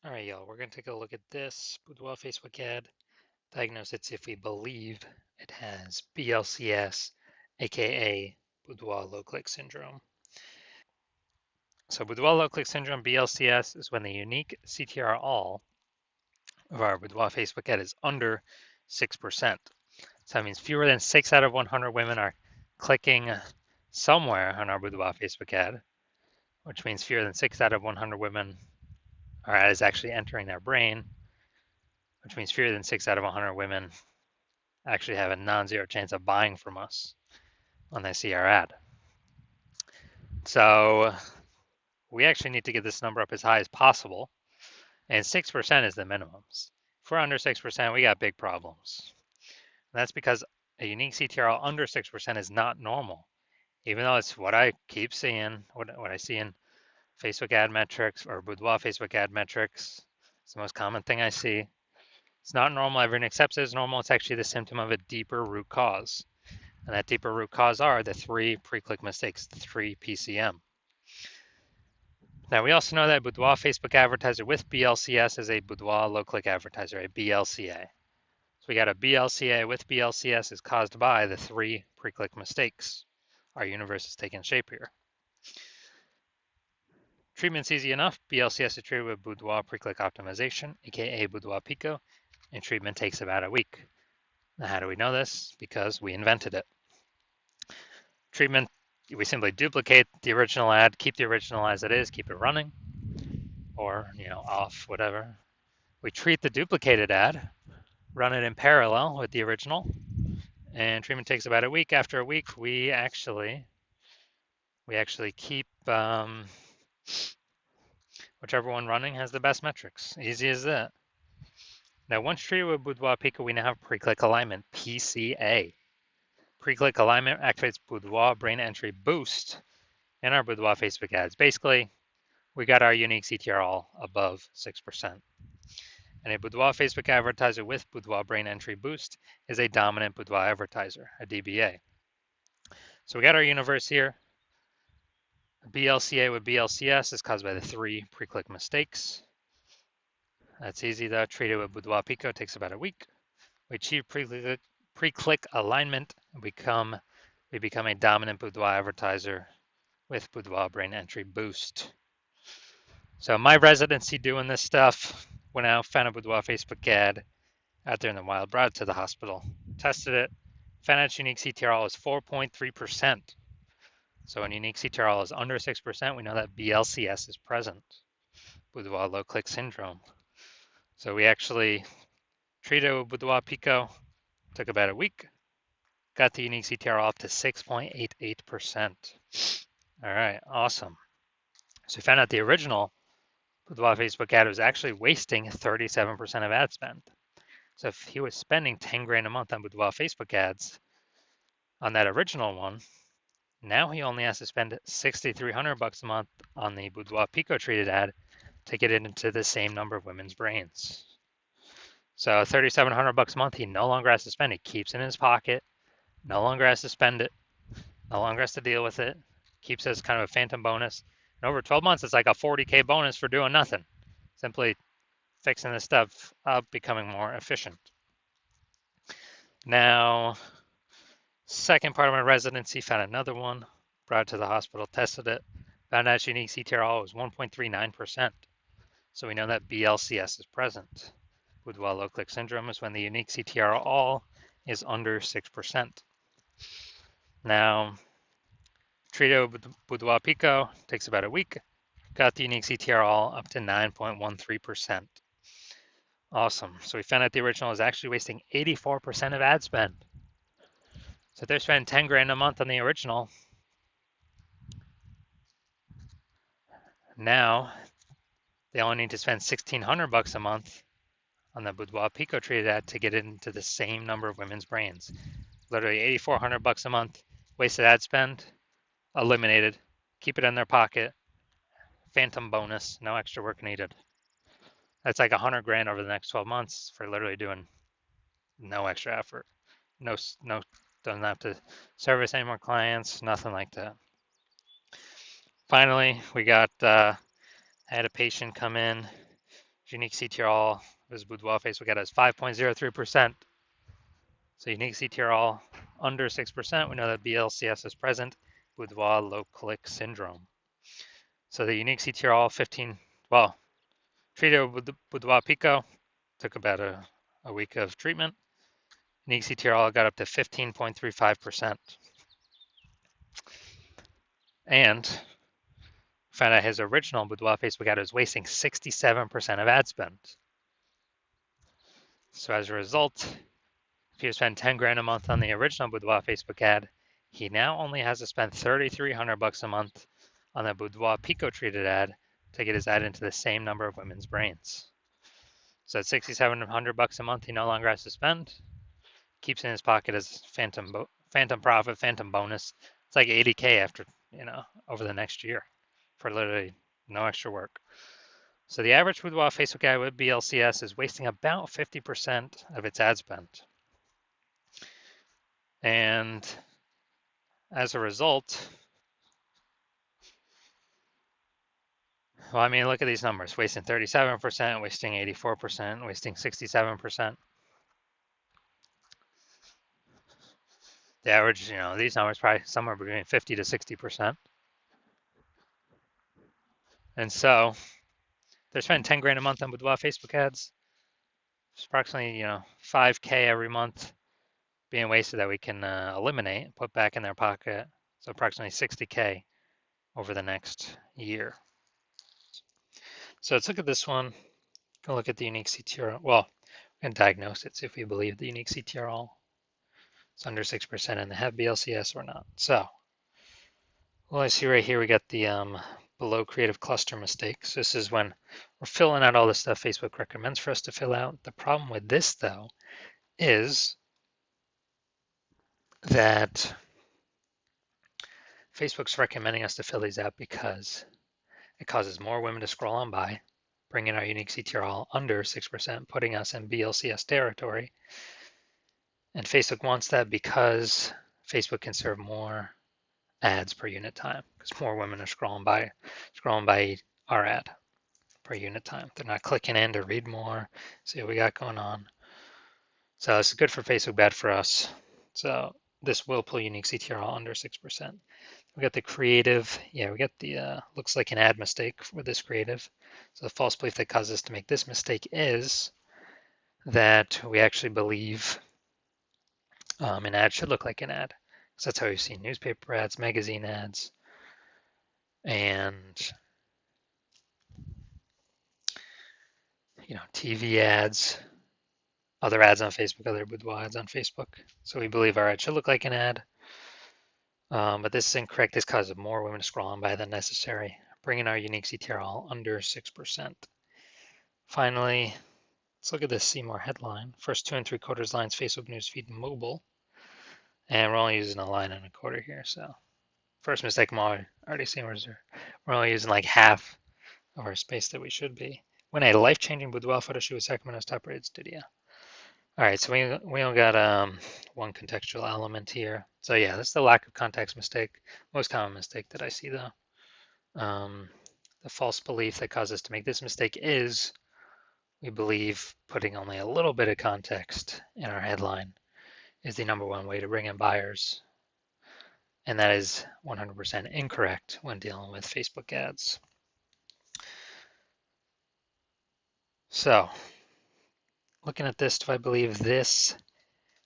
All right, y'all, we're going to take a look at this Boudoir Facebook ad. Diagnose it if we believe it has BLCS, aka Boudoir low click syndrome. So, Boudoir low click syndrome, BLCS, is when the unique CTR all of our Boudoir Facebook ad is under 6%. So, that means fewer than 6 out of 100 women are clicking somewhere on our Boudoir Facebook ad, which means fewer than 6 out of 100 women our ad is actually entering their brain, which means fewer than 6 out of 100 women actually have a non-zero chance of buying from us when they see our ad. So we actually need to get this number up as high as possible, and 6% is the minimums. If we're under 6%, we got big problems. And that's because a unique CTRL under 6% is not normal, even though it's what I keep seeing, what I see in Facebook ad metrics or Boudoir Facebook ad metrics. It's the most common thing I see. It's not normal. Everyone accepts it as normal. It's actually the symptom of a deeper root cause. And that deeper root cause are the 3 pre-click mistakes, the 3 PCM. Now, we also know that Boudoir Facebook advertiser with BLCS is a Boudoir low-click advertiser, a BLCA. So we got a BLCA with BLCS is caused by the 3 pre-click mistakes. Our universe is taking shape here. Treatment's easy enough. BLCS is treated with Boudoir pre-click optimization, aka Boudoir Pico, and treatment takes about a week. Now, how do we know this? Because we invented it. Treatment, we simply duplicate the original ad, keep the original as it is, keep it running, or off, whatever. We treat the duplicated ad, run it in parallel with the original, and treatment takes about a week. After a week, we actually keep whichever one running has the best metrics. Easy as that. Now, once treated with Boudoir Pico, we now have pre-click alignment, PCA. Pre-click alignment activates Boudoir brain entry boost in our Boudoir Facebook ads. Basically, we got our unique CTR all above 6%. And a Boudoir Facebook advertiser with Boudoir brain entry boost is a dominant Boudoir advertiser, a DBA. So we got our universe here. BLCA with BLCS is caused by the 3 pre-click mistakes. That's easy though. Treated with Boudoir Pico takes about a week. We achieve pre-click alignment and we become a dominant Boudoir advertiser with Boudoir brain entry boost. So my residency doing this stuff, went out, found a Boudoir Facebook ad out there in the wild, brought it to the hospital, tested it, found out its unique CTRL is 4.3%. So when unique CTRL is under 6%, we know that BLCS is present, Boudoir low click syndrome. So we actually treated it with Boudoir Pico, took about a week, got the unique CTRL up to 6.88%. All right, awesome. So we found out the original Boudoir Facebook ad was actually wasting 37% of ad spend. So if he was spending 10 grand a month on Boudoir Facebook ads on that original one, now he only has to spend 6,300 bucks a month on the Boudoir Pico treated ad to get it into the same number of women's brains. So 3,700 bucks a month, he no longer has to spend. He keeps it in his pocket, no longer has to spend it, no longer has to deal with it. Keeps it as kind of a phantom bonus. And over 12 months, it's like a 40K bonus for doing nothing. Simply fixing this stuff up, becoming more efficient. Now, second part of my residency, found another one, brought it to the hospital, tested it, found out its unique CTRL was 1.39%. So we know that BLCS is present. Boudoir low click syndrome is when the unique CTRL all is under 6%. Now, treated with Boudoir Pico takes about a week, got the unique CTRL up to 9.13%. Awesome. So we found out the original is actually wasting 84% of ad spend. So if they're spending 10 grand a month on the original, now they only need to spend 1,600 bucks a month on the Boudoir Pico treated ad to get it into the same number of women's brains. Literally 8,400 bucks a month, wasted ad spend, eliminated, keep it in their pocket, phantom bonus, no extra work needed. That's like 100 grand over the next 12 months for literally doing no extra effort. No, doesn't have to service any more clients, nothing like that. Finally, we got, I had a patient come in Unique CTRL is Boudoir Facebook ad is 5.03%. So unique CTRL under 6%, we know that BLCS is present, Boudoir low click syndrome. So the unique CTRL 15, well, treated with the Boudoir Pico, took about a week of treatment. Unique CTRL got up to 15.35%. And found out his original Boudoir Facebook ad was wasting 67% of ad spend. So as a result, if he was spending 10 grand a month on the original Boudoir Facebook ad, he now only has to spend $3,300 a month on the Boudoir Pico treated ad to get his ad into the same number of women's brains. So at $6,700 a month, he no longer has to spend. Keeps in his pocket as phantom profit, phantom bonus. It's like 80K after, over the next year for literally no extra work. So the average Boudoir Facebook ad with BLCS is wasting about 50% of its ad spend. And as a result, well, I mean, look at these numbers, wasting 37%, wasting 84%, wasting 67%. The average, these numbers probably somewhere between 50 to 60%. And so they're spending 10 grand a month on Boudoir Facebook ads. It's approximately, 5K every month being wasted that we can eliminate and put back in their pocket. So approximately 60K over the next year. So let's look at this one. Go look at the unique CTRL. Well, we can diagnose it, see if we believe the unique CTRL is under 6% and they have BLCS or not. So, well, I see right here we got the below creative cluster mistakes. This is when we're filling out all the stuff Facebook recommends for us to fill out. The problem with this, though, is that Facebook's recommending us to fill these out because it causes more women to scroll on by, bringing our unique CTRL under 6%, putting us in BLCS territory. And Facebook wants that because Facebook can serve more ads per unit time because more women are scrolling by our ad per unit time. They're not clicking in to read more, see what we got going on. So it's good for Facebook, bad for us. So this will pull unique CTRL under 6%. We got the creative. Yeah, we got the looks like an ad mistake with this creative. So the false belief that causes us to make this mistake is that we actually believe an ad should look like an ad. So that's how we've seen newspaper ads, magazine ads, and TV ads, other ads on Facebook, other Boudoir ads on Facebook. So we believe our ad should look like an ad. But this is incorrect. This causes more women to scroll on by than necessary, bringing our unique CTRL under 6%. Finally, let's look at this See More headline. First 2 3/4 lines, Facebook newsfeed mobile. And we're only using a line and a quarter here. So first mistake I'm already seeing we're only using like half of our space that we should be. When a life-changing boudoir photo shoot with Sacramento's top-rated studio. All right, so we only got one contextual element here. So yeah, that's the lack of context mistake. Most common mistake that I see though. The false belief that causes us to make this mistake is we believe putting only a little bit of context in our headline is the number one way to bring in buyers. And that is 100% incorrect when dealing with Facebook ads. So looking at this, do I believe this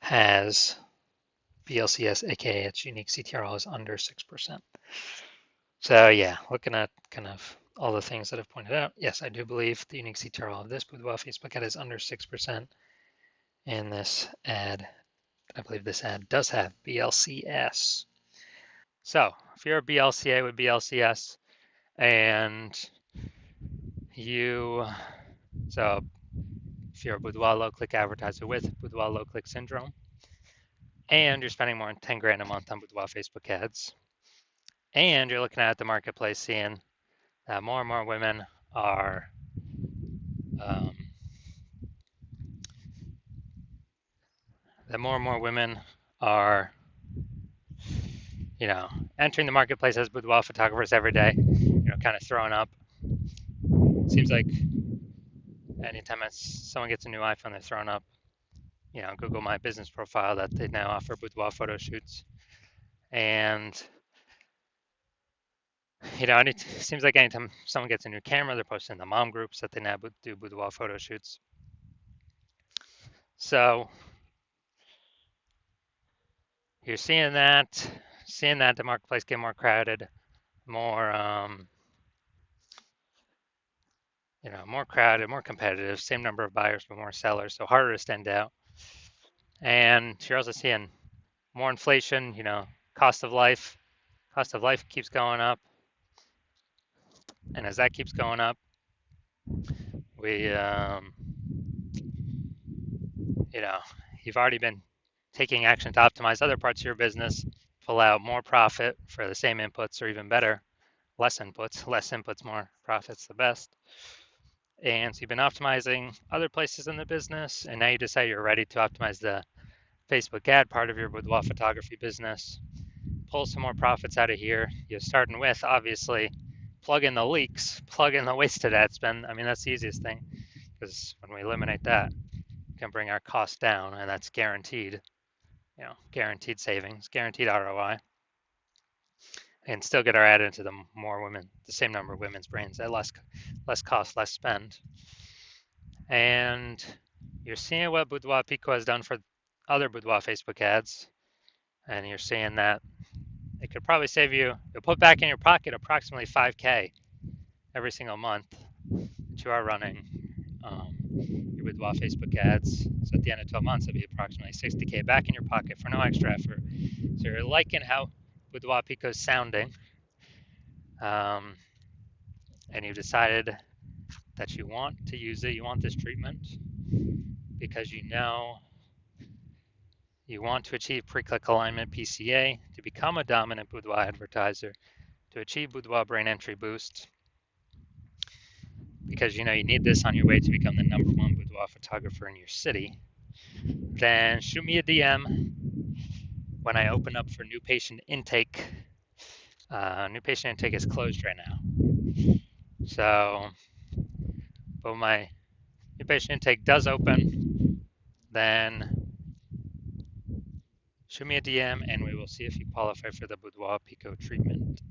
has BLCS, aka its unique CTRL is under 6%? So yeah, looking at kind of all the things that I've pointed out, yes, I do believe the unique CTRL of this Boudoir Facebook ad is under 6%. And this ad, I believe this ad does have BLCS. So if you're a BLCA with BLCS and so if you're a Boudoir low click advertiser with Boudoir low click syndrome, and you're spending more than 10 grand a month on Boudoir Facebook ads, and you're looking at the marketplace seeing that more and more women are entering the marketplace as boudoir photographers every day, kind of throwing up. Seems like anytime someone gets a new iPhone, they're throwing up, Google My Business profile that they now offer boudoir photo shoots. And, it seems like anytime someone gets a new camera, they're posting in the mom groups that they now do boudoir photo shoots. So you're seeing that the marketplace get more crowded, more, more crowded, more competitive, same number of buyers, but more sellers, so harder to stand out. And you're also seeing more inflation, cost of life keeps going up. And as that keeps going up, we, you've already been taking action to optimize other parts of your business, pull out more profit for the same inputs, or even better, less inputs, more profits, the best. And so you've been optimizing other places in the business, and now you decide you're ready to optimize the Facebook ad part of your boudoir photography business. Pull some more profits out of here. You're starting with, obviously, plug in the leaks, plug in the wasted ad spend. I mean, that's the easiest thing, because when we eliminate that, we can bring our costs down, and that's guaranteed, guaranteed savings, guaranteed ROI, and still get our ad into the same number of women's brains at less cost, less spend. And you're seeing what Boudoir Pico has done for other Boudoir Facebook ads, and you're seeing that it could probably save you, you'll put back in your pocket approximately 5K every single month that you are running your Boudoir Facebook ads. So at the end of 12 months, it'll be approximately 60K back in your pocket for no extra effort. So you're liking how Boudoir Pico is sounding, and you've decided that you want to use it, you want this treatment, because you want to achieve pre-click alignment PCA, to become a dominant boudoir advertiser, to achieve boudoir brain entry boost, because you need this on your way to become the #1 boudoir photographer in your city. Then shoot me a DM when I open up for new patient intake. New patient intake is closed right now. So, but my new patient intake does open, then shoot me a DM and we will see if you qualify for the Boudoir Pico treatment.